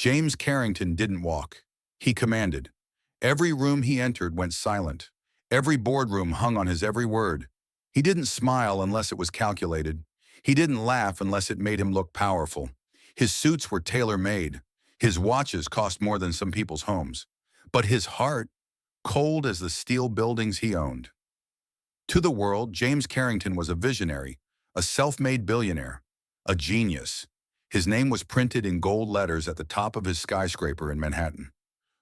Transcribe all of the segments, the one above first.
James Carrington didn't walk. He commanded. Every room he entered went silent. Every boardroom hung on his every word. He didn't smile unless it was calculated. He didn't laugh unless it made him look powerful. His suits were tailor-made. His watches cost more than some people's homes. But his heart, cold as the steel buildings he owned. To the world, James Carrington was a visionary, a self-made billionaire, a genius. His name was printed in gold letters at the top of his skyscraper in Manhattan.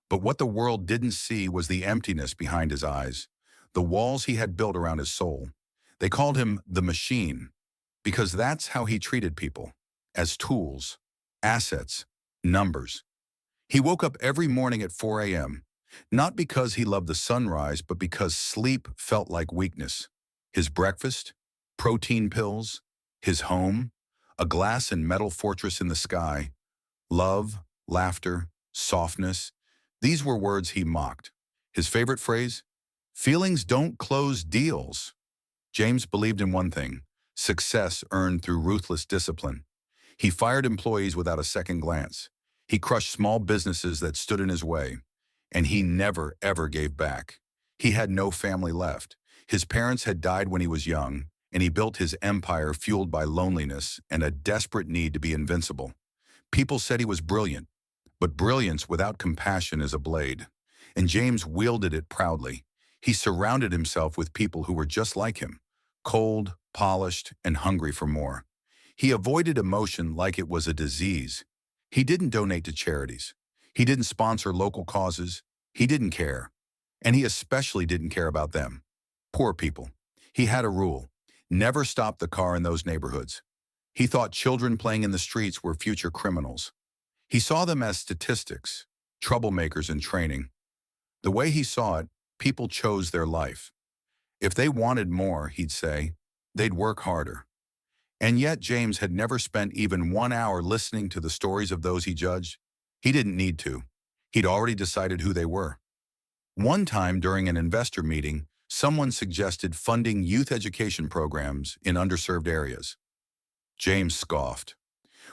But what the world didn't see was the emptiness behind his eyes, the walls he had built around his soul. They called him the machine, because that's how he treated people, as tools, assets, numbers. He woke up every morning at 4 a.m., not because he loved the sunrise, but because sleep felt like weakness. His breakfast, protein pills, his home, a glass and metal fortress in the sky, love, laughter, softness. These were words he mocked. His favorite phrase? Feelings don't close deals. James believed in one thing: success earned through ruthless discipline. He fired employees without a second glance. He crushed small businesses that stood in his way. And he never, ever gave back. He had no family left. His parents had died when he was young, and he built his empire fueled by loneliness and a desperate need to be invincible. People said he was brilliant, but brilliance without compassion is a blade. And James wielded it proudly. He surrounded himself with people who were just like him, cold, polished, and hungry for more. He avoided emotion like it was a disease. He didn't donate to charities. He didn't sponsor local causes. He didn't care. And he especially didn't care about them. Poor people. He had a rule: never stop the car in those neighborhoods. He thought children playing in the streets were future criminals. He saw them as statistics, troublemakers in training. The way he saw it, people chose their life. If they wanted more, he'd say, they'd work harder. And yet James had never spent even 1 hour listening to the stories of those he judged. He didn't need to. He'd already decided who they were. One time during an investor meeting, someone suggested funding youth education programs in underserved areas. James scoffed.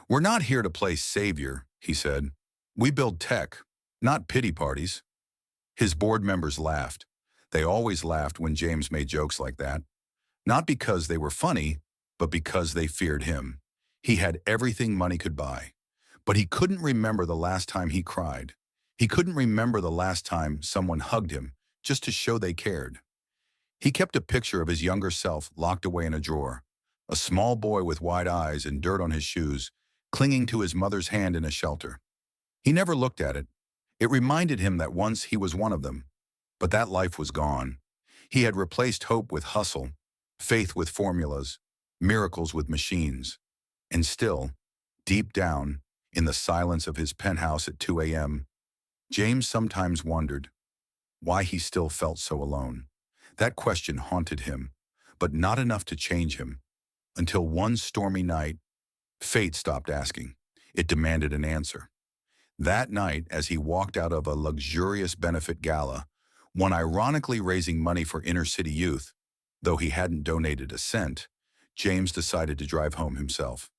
"We're not here to play savior," he said. "We build tech, not pity parties." His board members laughed. They always laughed when James made jokes like that. Not because they were funny, but because they feared him. He had everything money could buy. But he couldn't remember the last time he cried. He couldn't remember the last time someone hugged him just to show they cared. He kept a picture of his younger self locked away in a drawer, a small boy with wide eyes and dirt on his shoes, clinging to his mother's hand in a shelter. He never looked at it. It reminded him that once he was one of them. But that life was gone. He had replaced hope with hustle, faith with formulas, miracles with machines. And still, deep down, in the silence of his penthouse at 2 a.m., James sometimes wondered why he still felt so alone. That question haunted him, but not enough to change him, until one stormy night, fate stopped asking. It demanded an answer. That night, as he walked out of a luxurious benefit gala, one ironically raising money for inner-city youth, though he hadn't donated a cent, James decided to drive home himself.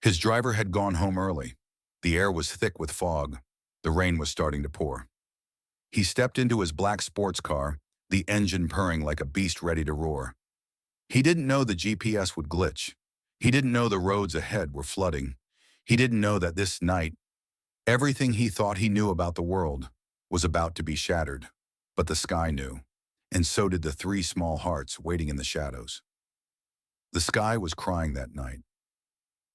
His driver had gone home early. The air was thick with fog. The rain was starting to pour. He stepped into his black sports car, the engine purring like a beast ready to roar. He didn't know the GPS would glitch. He didn't know the roads ahead were flooding. He didn't know that this night, everything he thought he knew about the world was about to be shattered. But the sky knew, and so did the 3 small hearts waiting in the shadows. The sky was crying that night.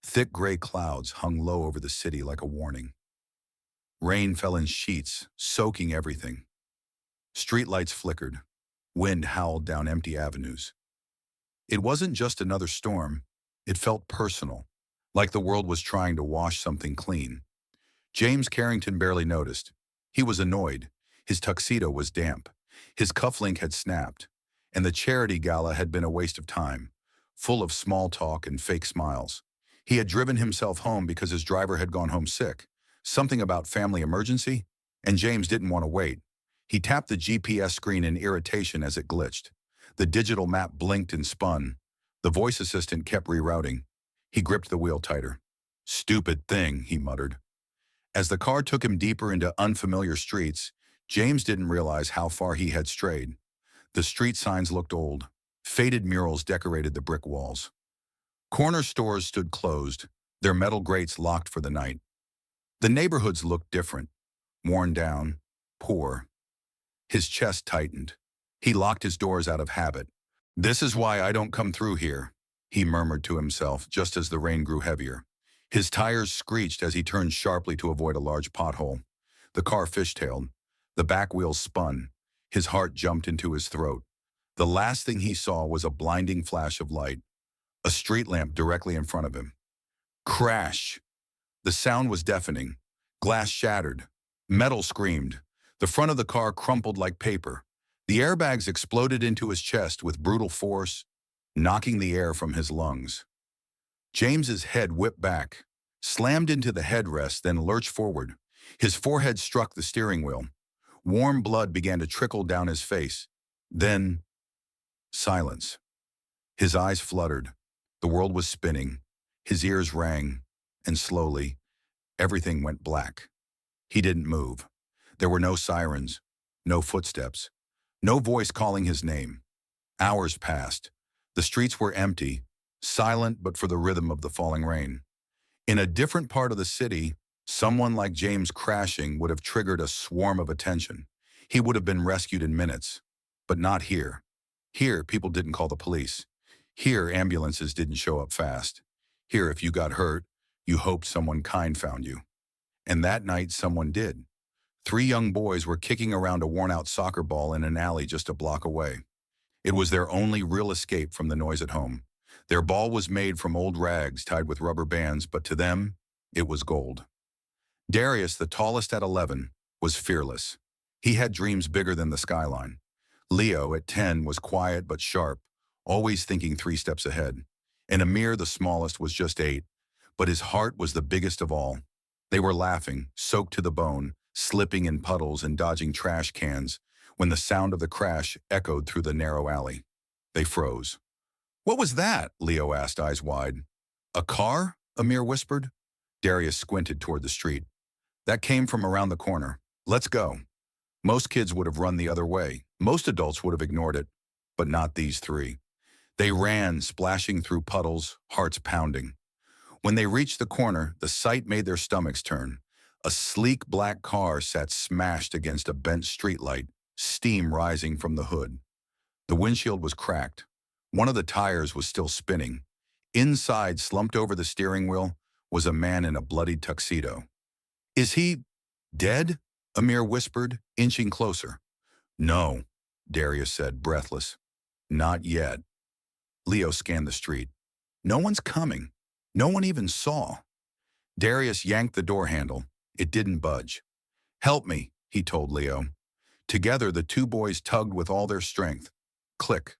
Thick gray clouds hung low over the city like a warning. Rain fell in sheets, soaking everything. Streetlights flickered. Wind howled down empty avenues. It wasn't just another storm. It felt personal, like the world was trying to wash something clean. James Carrington barely noticed. He was annoyed. His tuxedo was damp. His cufflink had snapped. And the charity gala had been a waste of time, full of small talk and fake smiles. He had driven himself home because his driver had gone home sick. Something about family emergency? And James didn't want to wait. He tapped the GPS screen in irritation as it glitched. The digital map blinked and spun. The voice assistant kept rerouting. He gripped the wheel tighter. "Stupid thing," he muttered. As the car took him deeper into unfamiliar streets, James didn't realize how far he had strayed. The street signs looked old. Faded murals decorated the brick walls. Corner stores stood closed, their metal grates locked for the night. The neighborhoods looked different, worn down, poor. His chest tightened. He locked his doors out of habit. "This is why I don't come through here," he murmured to himself just as the rain grew heavier. His tires screeched as he turned sharply to avoid a large pothole. The car fishtailed. The back wheels spun. His heart jumped into his throat. The last thing he saw was a blinding flash of light, a street lamp directly in front of him. Crash! The sound was deafening. Glass shattered. Metal screamed. The front of the car crumpled like paper. The airbags exploded into his chest with brutal force, knocking the air from his lungs. James's head whipped back, slammed into the headrest, then lurched forward. His forehead struck the steering wheel. Warm blood began to trickle down his face. Then, silence. His eyes fluttered. The world was spinning. His ears rang, and slowly, everything went black. He didn't move. There were no sirens, no footsteps, no voice calling his name. Hours passed. The streets were empty, silent but for the rhythm of the falling rain. In a different part of the city, someone like James crashing would have triggered a swarm of attention. He would have been rescued in minutes. But not here. Here, people didn't call the police. Here, ambulances didn't show up fast. Here, if you got hurt, you hoped someone kind found you. And that night, someone did. 3 young boys were kicking around a worn-out soccer ball in an alley just a block away. It was their only real escape from the noise at home. Their ball was made from old rags tied with rubber bands, but to them, it was gold. Darius, the tallest at 11, was fearless. He had dreams bigger than the skyline. Leo, at 10, was quiet but sharp, always thinking 3 steps ahead. And Amir, the smallest, was just 8, but his heart was the biggest of all. They were laughing, soaked to the bone, slipping in puddles and dodging trash cans, when the sound of the crash echoed through the narrow alley. They froze. "What was that?" Leo asked, eyes wide. "A car?" Amir whispered. Darius squinted toward the street. "That came from around the corner. Let's go." Most kids would have run the other way. Most adults would have ignored it, but not these 3. They ran, splashing through puddles, hearts pounding. When they reached the corner, the sight made their stomachs turn. A sleek black car sat smashed against a bent streetlight, steam rising from the hood. The windshield was cracked. One of the tires was still spinning. Inside, slumped over the steering wheel, was a man in a bloodied tuxedo. "Is he dead?" Amir whispered, inching closer. "No," Darius said, breathless. "Not yet." Leo scanned the street. No one's coming. No one even saw. Darius yanked the door handle. It didn't budge. "Help me," he told Leo. Together, the 2 boys tugged with all their strength. Click.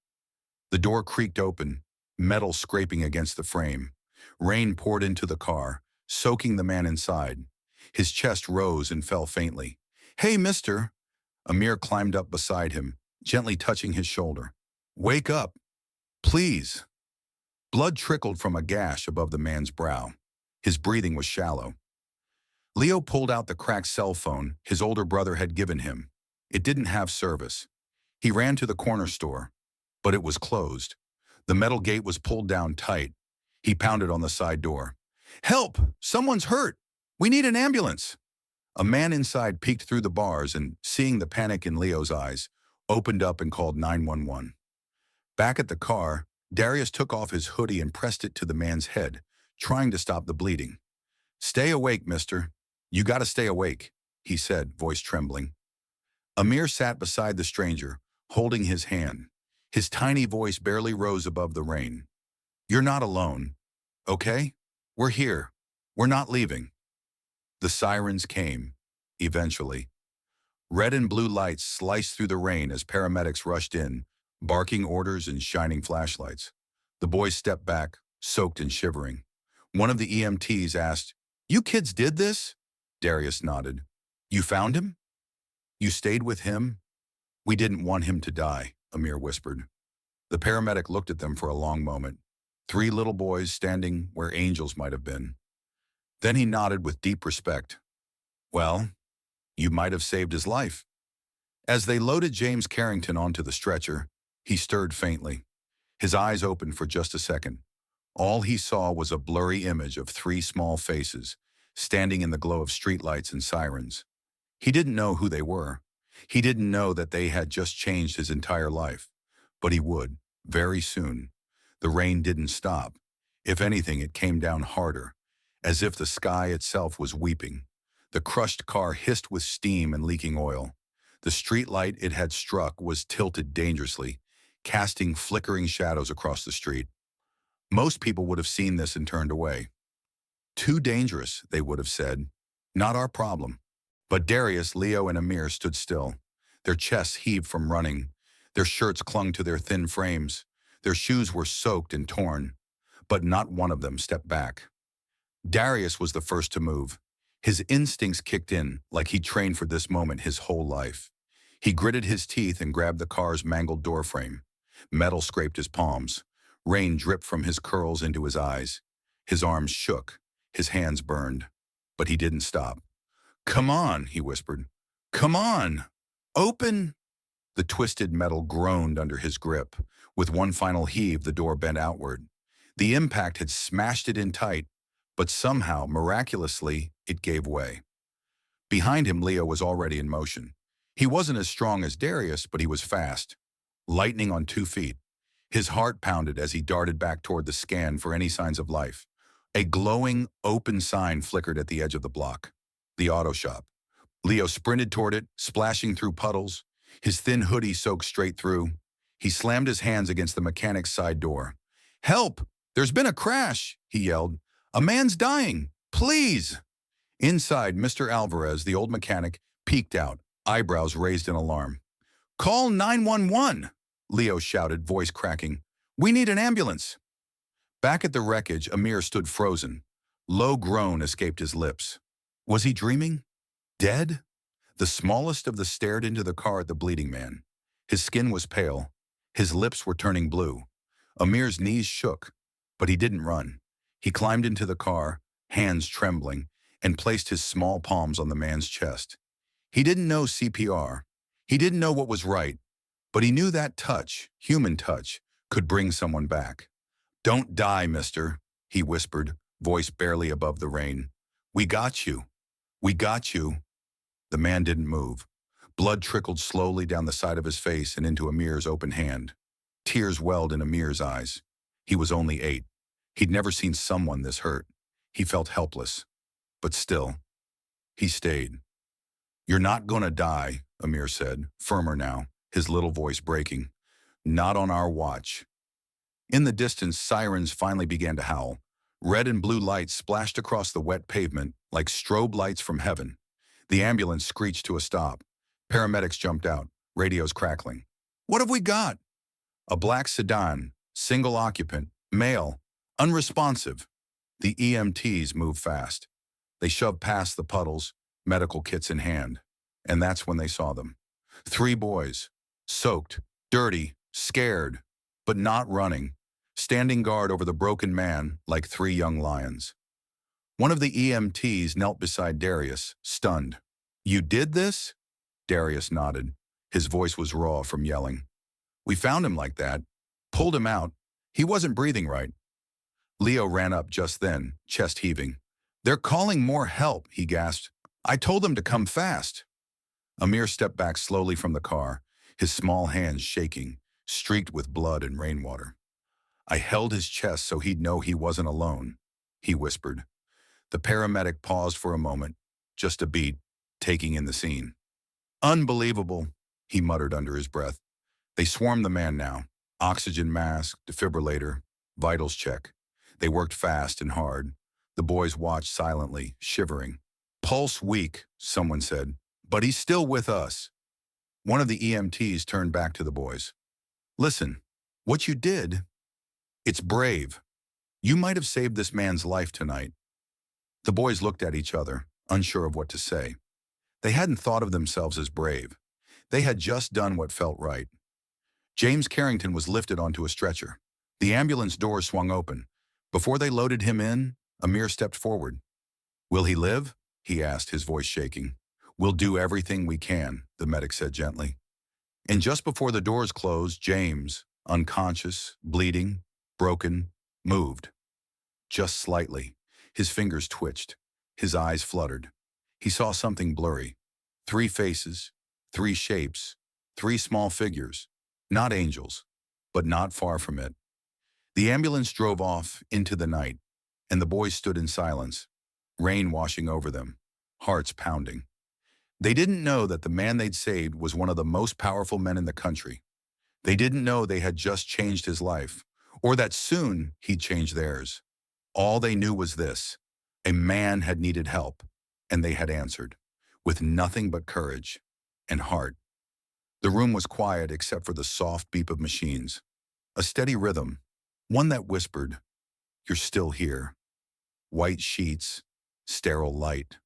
The door creaked open, metal scraping against the frame. Rain poured into the car, soaking the man inside. His chest rose and fell faintly. "Hey, mister." Amir climbed up beside him, gently touching his shoulder. "Wake up. Please." Blood trickled from a gash above the man's brow. His breathing was shallow. Leo pulled out the cracked cell phone his older brother had given him. It didn't have service. He ran to the corner store, but it was closed. The metal gate was pulled down tight. He pounded on the side door. "Help! Someone's hurt! We need an ambulance!" A man inside peeked through the bars and, seeing the panic in Leo's eyes, opened up and called 911. Back at the car, Darius took off his hoodie and pressed it to the man's head, trying to stop the bleeding. "Stay awake, mister. You gotta stay awake," he said, voice trembling. Amir sat beside the stranger, holding his hand. His tiny voice barely rose above the rain. "You're not alone, okay? We're here. We're not leaving." The sirens came, eventually. Red and blue lights sliced through the rain as paramedics rushed in, barking orders and shining flashlights. The boys stepped back, soaked and shivering. One of the EMTs asked, "You kids did this?" Darius nodded. "You found him? You stayed with him?" "We didn't want him to die," Amir whispered. The paramedic looked at them for a long moment. 3 little boys standing where angels might have been. Then he nodded with deep respect. Well, you might have saved his life. As they loaded James Carrington onto the stretcher, he stirred faintly. His eyes opened for just a second. All he saw was a blurry image of three small faces, standing in the glow of streetlights and sirens. He didn't know who they were. He didn't know that they had just changed his entire life. But he would, very soon. The rain didn't stop. If anything, it came down harder, as if the sky itself was weeping. The crushed car hissed with steam and leaking oil. The streetlight it had struck was tilted dangerously, casting flickering shadows across the street. Most people would have seen this and turned away. Too dangerous, they would have said. Not our problem. But Darius, Leo, and Amir stood still. Their chests heaved from running. Their shirts clung to their thin frames. Their shoes were soaked and torn. But not one of them stepped back. Darius was the first to move. His instincts kicked in like he'd trained for this moment his whole life. He gritted his teeth and grabbed the car's mangled doorframe. Metal scraped his palms. Rain dripped from his curls into his eyes. His arms shook. His hands burned. But he didn't stop. "Come on," he whispered. "Come on! Open!" The twisted metal groaned under his grip. With one final heave, the door bent outward. The impact had smashed it in tight, but somehow, miraculously, it gave way. Behind him, Leo was already in motion. He wasn't as strong as Darius, but he was fast. Lightning on 2 feet. His heart pounded as he darted back toward the scan for any signs of life. A glowing, open sign flickered at the edge of the block. The auto shop. Leo sprinted toward it, splashing through puddles. His thin hoodie soaked straight through. He slammed his hands against the mechanic's side door. "Help! There's been a crash!" he yelled. "A man's dying! Please!" Inside, Mr. Alvarez, the old mechanic, peeked out, eyebrows raised in alarm. "Call 911!" Leo shouted, voice cracking. "We need an ambulance!" Back at the wreckage, Amir stood frozen. Low groan escaped his lips. Was he dreaming? Dead? The smallest of the stared into the car at the bleeding man. His skin was pale. His lips were turning blue. Amir's knees shook, but he didn't run. He climbed into the car, hands trembling, and placed his small palms on the man's chest. He didn't know CPR. He didn't know what was right, but he knew that touch, human touch, could bring someone back. "Don't die, mister," he whispered, voice barely above the rain. "We got you. We got you." The man didn't move. Blood trickled slowly down the side of his face and into Amir's open hand. Tears welled in Amir's eyes. He was only 8. He'd never seen someone this hurt. He felt helpless. But still, he stayed. "You're not gonna die," Amir said, firmer now, his little voice breaking. "Not on our watch." In the distance, sirens finally began to howl. Red and blue lights splashed across the wet pavement like strobe lights from heaven. The ambulance screeched to a stop. Paramedics jumped out, radios crackling. "What have we got?" A black sedan, single occupant, male, unresponsive. The EMTs moved fast. They shoved past the puddles, medical kits in hand. And that's when they saw them. 3 boys, soaked, dirty, scared, but not running, standing guard over the broken man like 3 young lions. One of the EMTs knelt beside Darius, stunned. "You did this?" Darius nodded. His voice was raw from yelling. "We found him like that. Pulled him out. He wasn't breathing right." Leo ran up just then, chest heaving. "They're calling more help," he gasped. "I told them to come fast." Amir stepped back slowly from the car, his small hands shaking, streaked with blood and rainwater. "I held his chest so he'd know he wasn't alone," he whispered. The paramedic paused for a moment, just a beat, taking in the scene. "Unbelievable," he muttered under his breath. They swarmed the man now. Oxygen mask, defibrillator, vitals check. They worked fast and hard. The boys watched silently, shivering. "Pulse weak," someone said, "but he's still with us." One of the EMTs turned back to the boys. "Listen, what you did, it's brave. You might have saved this man's life tonight." The boys looked at each other, unsure of what to say. They hadn't thought of themselves as brave. They had just done what felt right. James Carrington was lifted onto a stretcher. The ambulance doors swung open. Before they loaded him in, Amir stepped forward. "Will he live?" he asked, his voice shaking. We'll do everything we can, the medic said gently. And just before the doors closed, James, unconscious, bleeding, broken, moved. Just slightly. His fingers twitched. His eyes fluttered. He saw something blurry. 3 faces, 3 shapes, 3 small figures. Not angels, but not far from it. The ambulance drove off into the night, and the boys stood in silence, rain washing over them, hearts pounding. They didn't know that the man they'd saved was one of the most powerful men in the country. They didn't know they had just changed his life, or that soon he'd change theirs. All they knew was this: a man had needed help, and they had answered, with nothing but courage and heart. The room was quiet except for the soft beep of machines, a steady rhythm, one that whispered, "You're still here." White sheets, sterile light,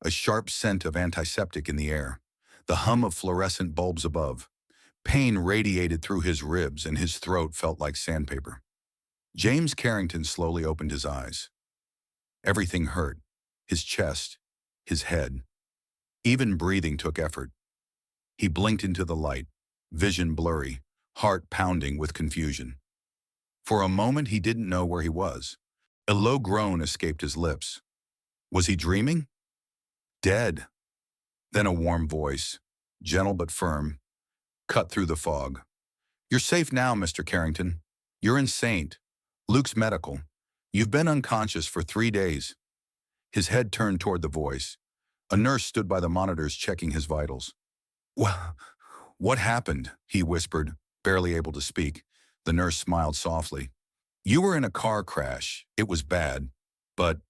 a sharp scent of antiseptic in the air, the hum of fluorescent bulbs above. Pain radiated through his ribs and his throat felt like sandpaper. James Carrington slowly opened his eyes. Everything hurt, his chest, his head. Even breathing took effort. He blinked into the light, vision blurry, heart pounding with confusion. For a moment he didn't know where he was. A low groan escaped his lips. Was he dreaming? Dead. Then a warm voice, gentle but firm, cut through the fog. "You're safe now, Mr. Carrington. You're in St. Luke's Medical. You've been unconscious for 3 days." His head turned toward the voice. A nurse stood by the monitors checking his vitals. "Well, what happened?" he whispered, barely able to speak. The nurse smiled softly. "You were in a car crash. It was bad. But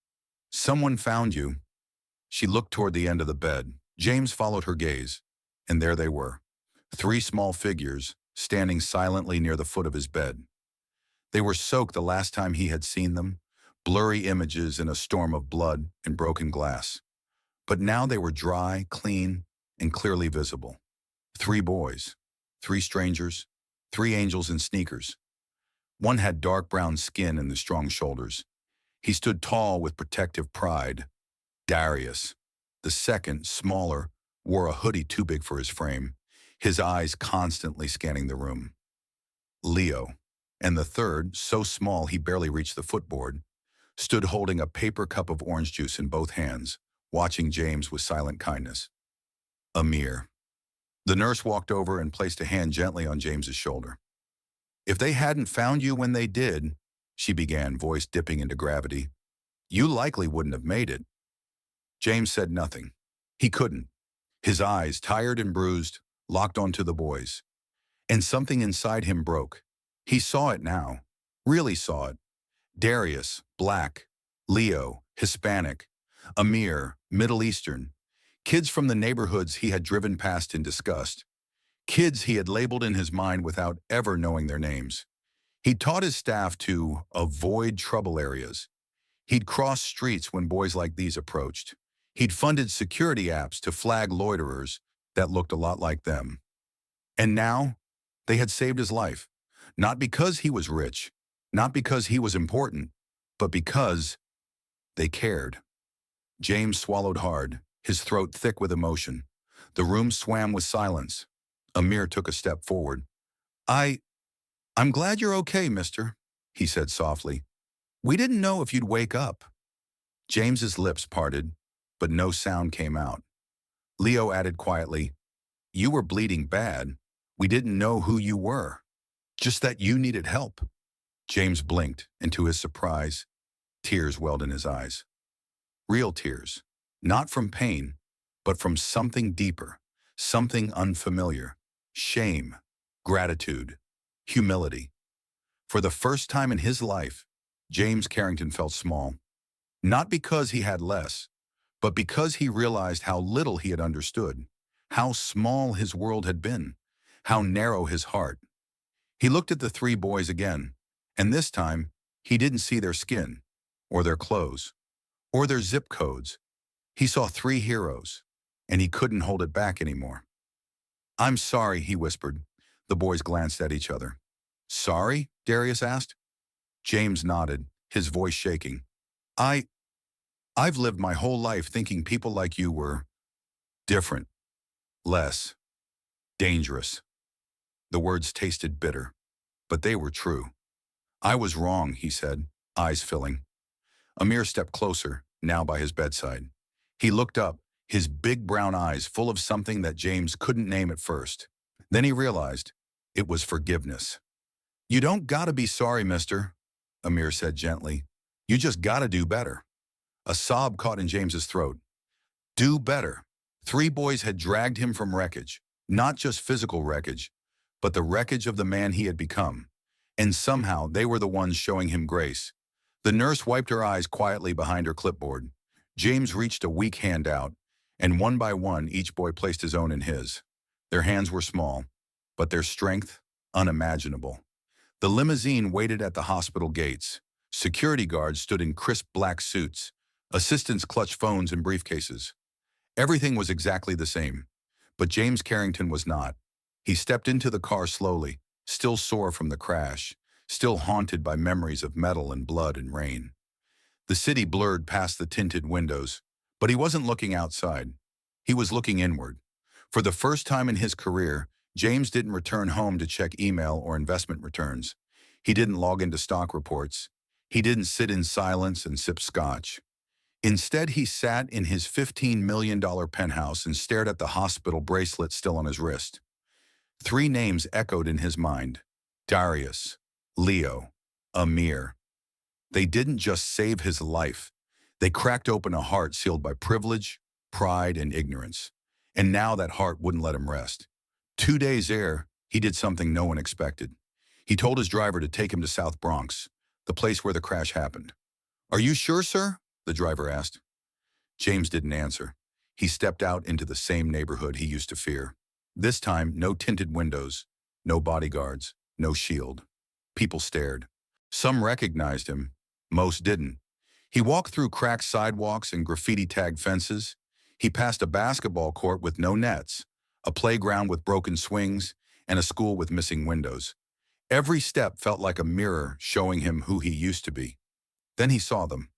someone found you." She looked toward the end of the bed. James followed her gaze, and there they were, 3 small figures standing silently near the foot of his bed. They were soaked the last time he had seen them, blurry images in a storm of blood and broken glass. But now they were dry, clean, and clearly visible. 3 boys, 3 strangers, 3 angels in sneakers. One had dark brown skin and the strong shoulders. He stood tall with protective pride. Darius. The second, smaller, wore a hoodie too big for his frame, his eyes constantly scanning the room. Leo. And the third, so small he barely reached the footboard, stood holding a paper cup of orange juice in both hands, watching James with silent kindness. Amir. The nurse walked over and placed a hand gently on James's shoulder. "If they hadn't found you when they did," she began, voice dipping into gravity, "you likely wouldn't have made it." James said nothing. He couldn't. His eyes, tired and bruised, locked onto the boys. And something inside him broke. He saw it now. Really saw it. Darius, black. Leo, Hispanic. Amir, Middle Eastern. Kids from the neighborhoods he had driven past in disgust. Kids he had labeled in his mind without ever knowing their names. He'd taught his staff to avoid trouble areas. He'd crossed streets when boys like these approached. He'd funded security apps to flag loiterers that looked a lot like them. And now, they had saved his life. Not because he was rich, not because he was important, but because they cared. James swallowed hard, his throat thick with emotion. The room swam with silence. Amir took a step forward. I'm glad you're okay, mister," he said softly. "We didn't know if you'd wake up." James's lips parted, but no sound came out. Leo added quietly, "You were bleeding bad. We didn't know who you were. Just that you needed help." James blinked, and to his surprise, tears welled in his eyes. Real tears, not from pain, but from something deeper, something unfamiliar. Shame, gratitude, humility. For the first time in his life, James Carrington felt small. Not because he had less, but because he realized how little he had understood, how small his world had been, how narrow his heart. He looked at the 3 boys again, and this time, he didn't see their skin, or their clothes, or their zip codes. He saw 3 heroes, and he couldn't hold it back anymore. "I'm sorry," he whispered. The boys glanced at each other. "Sorry?" Darius asked. James nodded, his voice shaking. I I've lived my whole life thinking people like you were different, less, dangerous. The words tasted bitter, but they were true. I was wrong, he said, eyes filling. Amir stepped closer, now by his bedside. He looked up, his big brown eyes full of something that James couldn't name at first. Then he realized it was forgiveness. You don't gotta be sorry, mister, Amir said gently. You just gotta do better. A sob caught in James's throat. Do better. 3 boys had dragged him from wreckage, not just physical wreckage, but the wreckage of the man he had become. And somehow they were the ones showing him grace. The nurse wiped her eyes quietly behind her clipboard. James reached a weak hand out, and one by one each boy placed his own in his. Their hands were small, but their strength unimaginable. The limousine waited at the hospital gates. Security guards stood in crisp black suits. Assistants clutched phones and briefcases. Everything was exactly the same, but James Carrington was not. He stepped into the car slowly, still sore from the crash, still haunted by memories of metal and blood and rain. The city blurred past the tinted windows, but he wasn't looking outside. He was looking inward. For the first time in his career, James didn't return home to check email or investment returns. He didn't log into stock reports. He didn't sit in silence and sip scotch. Instead, he sat in his $15 million penthouse and stared at the hospital bracelet still on his wrist. 3 names echoed in his mind: Darius, Leo, Amir. They didn't just save his life. They cracked open a heart sealed by privilege, pride, and ignorance. And now that heart wouldn't let him rest. 2 days there, he did something no one expected. He told his driver to take him to South Bronx, the place where the crash happened. Are you sure, sir? The driver asked. James didn't answer. He stepped out into the same neighborhood he used to fear. This time, no tinted windows, no bodyguards, no shield. People stared. Some recognized him. Most didn't. He walked through cracked sidewalks and graffiti-tagged fences. He passed a basketball court with no nets, a playground with broken swings, and a school with missing windows. Every step felt like a mirror showing him who he used to be. Then he saw them.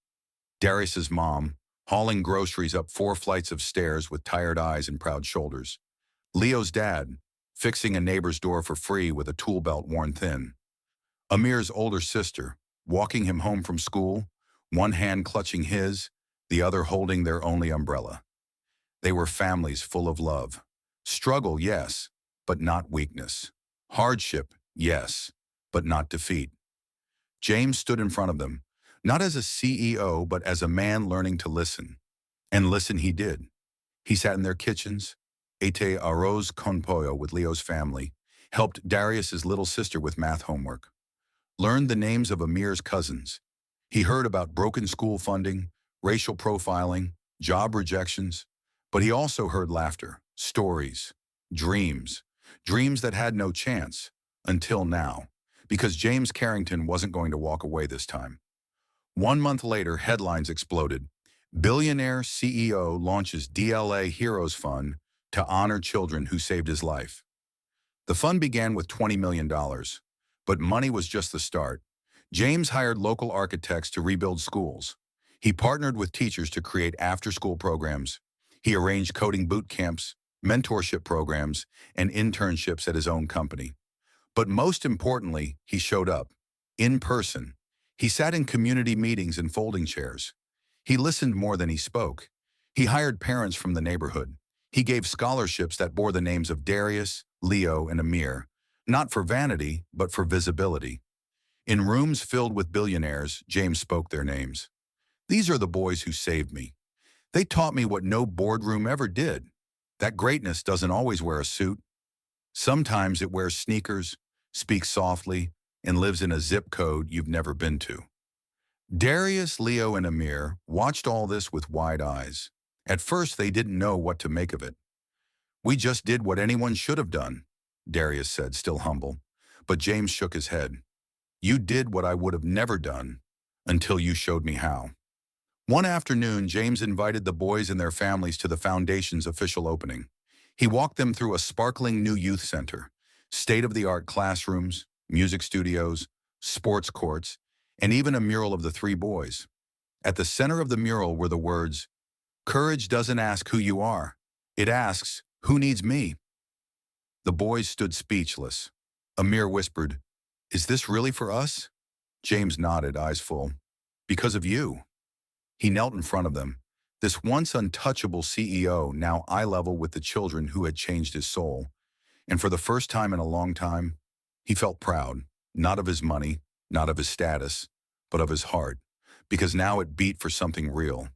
Darius's mom, hauling groceries up 4 flights of stairs with tired eyes and proud shoulders. Leo's dad, fixing a neighbor's door for free with a tool belt worn thin. Amir's older sister, walking him home from school, one hand clutching his, the other holding their only umbrella. They were families full of love. Struggle, yes, but not weakness. Hardship, yes, but not defeat. James stood in front of them, not as a CEO, but as a man learning to listen. And listen he did. He sat in their kitchens, ate arroz con pollo with Leo's family, helped Darius's little sister with math homework, learned the names of Amir's cousins. He heard about broken school funding, racial profiling, job rejections, but he also heard laughter, stories, dreams that had no chance, until now, because James Carrington wasn't going to walk away this time. 1 month later, headlines exploded. Billionaire CEO launches DLA Heroes Fund to honor children who saved his life. The fund began with $20 million, but money was just the start. James hired local architects to rebuild schools. He partnered with teachers to create after-school programs. He arranged coding boot camps, mentorship programs, and internships at his own company. But most importantly, he showed up, in person. He sat in community meetings in folding chairs. He listened more than he spoke. He hired parents from the neighborhood. He gave scholarships that bore the names of Darius, Leo, and Amir, not for vanity, but for visibility. In rooms filled with billionaires, James spoke their names. These are the boys who saved me. They taught me what no boardroom ever did. That greatness doesn't always wear a suit. Sometimes it wears sneakers, speaks softly, and lives in a zip code you've never been to. Darius, Leo, and Amir watched all this with wide eyes. At first, they didn't know what to make of it. We just did what anyone should have done, Darius said, still humble. But James shook his head. You did what I would have never done until you showed me how. One afternoon, James invited the boys and their families to the foundation's official opening. He walked them through a sparkling new youth center, state-of-the-art classrooms, music studios, sports courts, and even a mural of the 3 boys. At the center of the mural were the words, "Courage doesn't ask who you are. It asks, who needs me?" The boys stood speechless. Amir whispered, "Is this really for us?" James nodded, eyes full. "Because of you." He knelt in front of them, this once untouchable CEO now eye level with the children who had changed his soul. And for the first time in a long time, he felt proud, not of his money, not of his status, but of his heart, because now it beat for something real.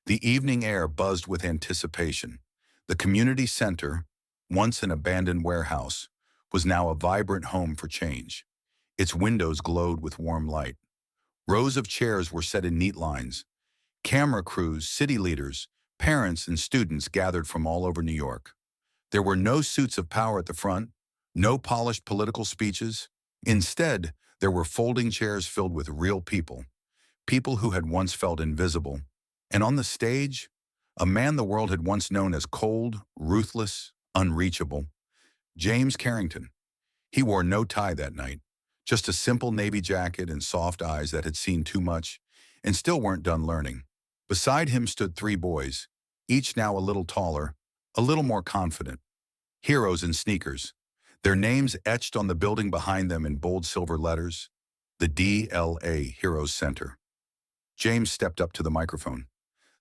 The evening air buzzed with anticipation. The community center, once an abandoned warehouse, was now a vibrant home for change. Its windows glowed with warm light. Rows of chairs were set in neat lines. Camera crews, city leaders, parents, and students gathered from all over New York. There were no suits of power at the front, no polished political speeches. Instead, there were folding chairs filled with real people, people who had once felt invisible. And on the stage, a man the world had once known as cold, ruthless, unreachable, James Carrington. He wore no tie that night, just a simple navy jacket and soft eyes that had seen too much and still weren't done learning. Beside him stood three boys, each now a little taller, a little more confident. Heroes in sneakers, their names etched on the building behind them in bold silver letters, the DLA Heroes Center. James stepped up to the microphone.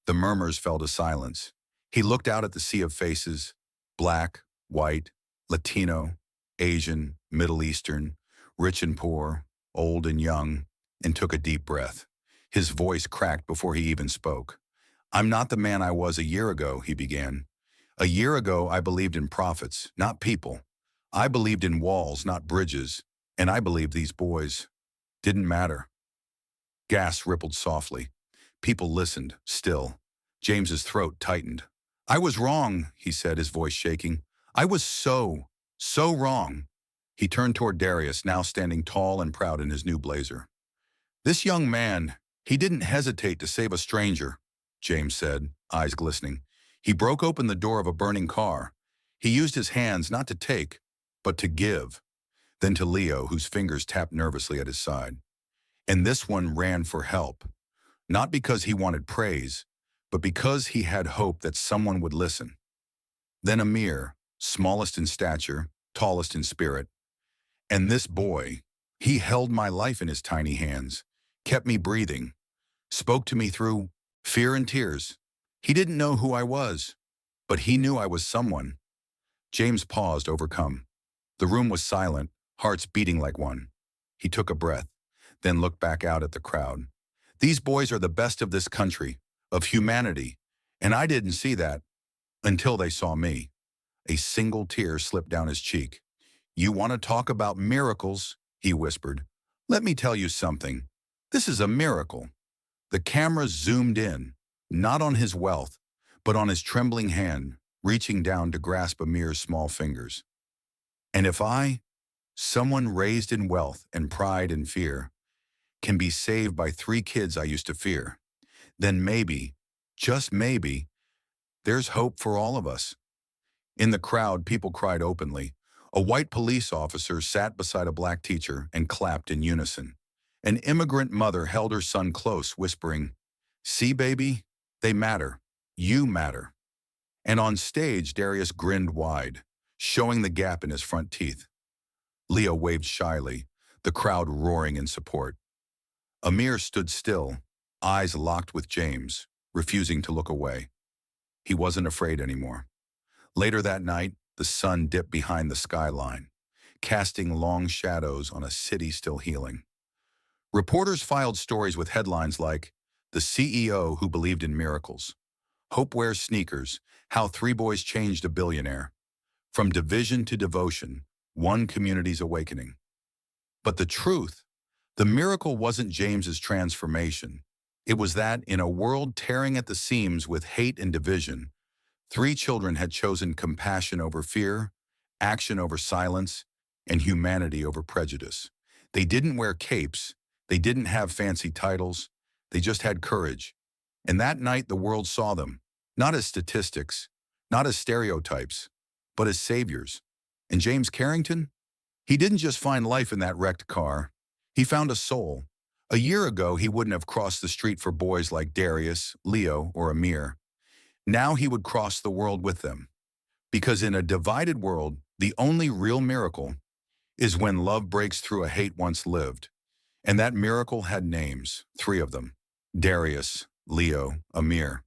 The murmurs fell to silence. He looked out at the sea of faces, black, white, Latino, Asian, Middle Eastern, rich and poor, old and young, and took a deep breath. His voice cracked before he even spoke. "I'm not the man I was a year ago," he began. "A year ago, I believed in profits, not people. I believed in walls, not bridges. And I believed these boys didn't matter." Gas rippled softly. People listened, still. James's throat tightened. "I was wrong," he said, his voice shaking. "I was so wrong." He turned toward Darius, now standing tall and proud in his new blazer. "This young man, he didn't hesitate to save a stranger," James said, eyes glistening. "He broke open the door of a burning car. He used his hands not to take, but to give." Then to Leo, whose fingers tapped nervously at his side. "And this one ran for help, not because he wanted praise, but because he had hope that someone would listen." Then Amir, smallest in stature, tallest in spirit. "And this boy, he held my life in his tiny hands, kept me breathing, spoke to me through fear and tears. He didn't know who I was, but he knew I was someone." James paused, overcome. The room was silent, hearts beating like one. He took a breath, then looked back out at the crowd. "These boys are the best of this country, of humanity, and I didn't see that until they saw me." A single tear slipped down his cheek. "You want to talk about miracles?" he whispered. "Let me tell you something. This is a miracle." The camera zoomed in, not on his wealth, but on his trembling hand, reaching down to grasp Amir's small fingers. "And if I, someone raised in wealth and pride and fear, can be saved by three kids I used to fear, then maybe, just maybe, there's hope for all of us." In the crowd, people cried openly. A white police officer sat beside a black teacher and clapped in unison. An immigrant mother held her son close, whispering, "See, baby, they matter. You matter." And on stage, Darius grinned wide, showing the gap in his front teeth. Leo waved shyly, the crowd roaring in support. Amir stood still, eyes locked with James, refusing to look away. He wasn't afraid anymore. Later that night, the sun dipped behind the skyline, casting long shadows on a city still healing. Reporters filed stories with headlines like, "The CEO Who Believed in Miracles," "Hope Wears Sneakers, How Three Boys Changed a Billionaire," "From Division to Devotion, One Community's Awakening." But the truth, the miracle wasn't James's transformation. It was that in a world tearing at the seams with hate and division, three children had chosen compassion over fear, action over silence, and humanity over prejudice. They didn't wear capes, they didn't have fancy titles, they just had courage. And that night the world saw them, not as statistics, not as stereotypes, but as saviors. And James Carrington? He didn't just find life in that wrecked car. He found a soul A year ago, he wouldn't have crossed the street for boys like Darius, Leo, or Amir. Now he would cross the world with them. Because in a divided world, the only real miracle is when love breaks through a hate once lived. And that miracle had names, three of them: Darius, Leo, Amir.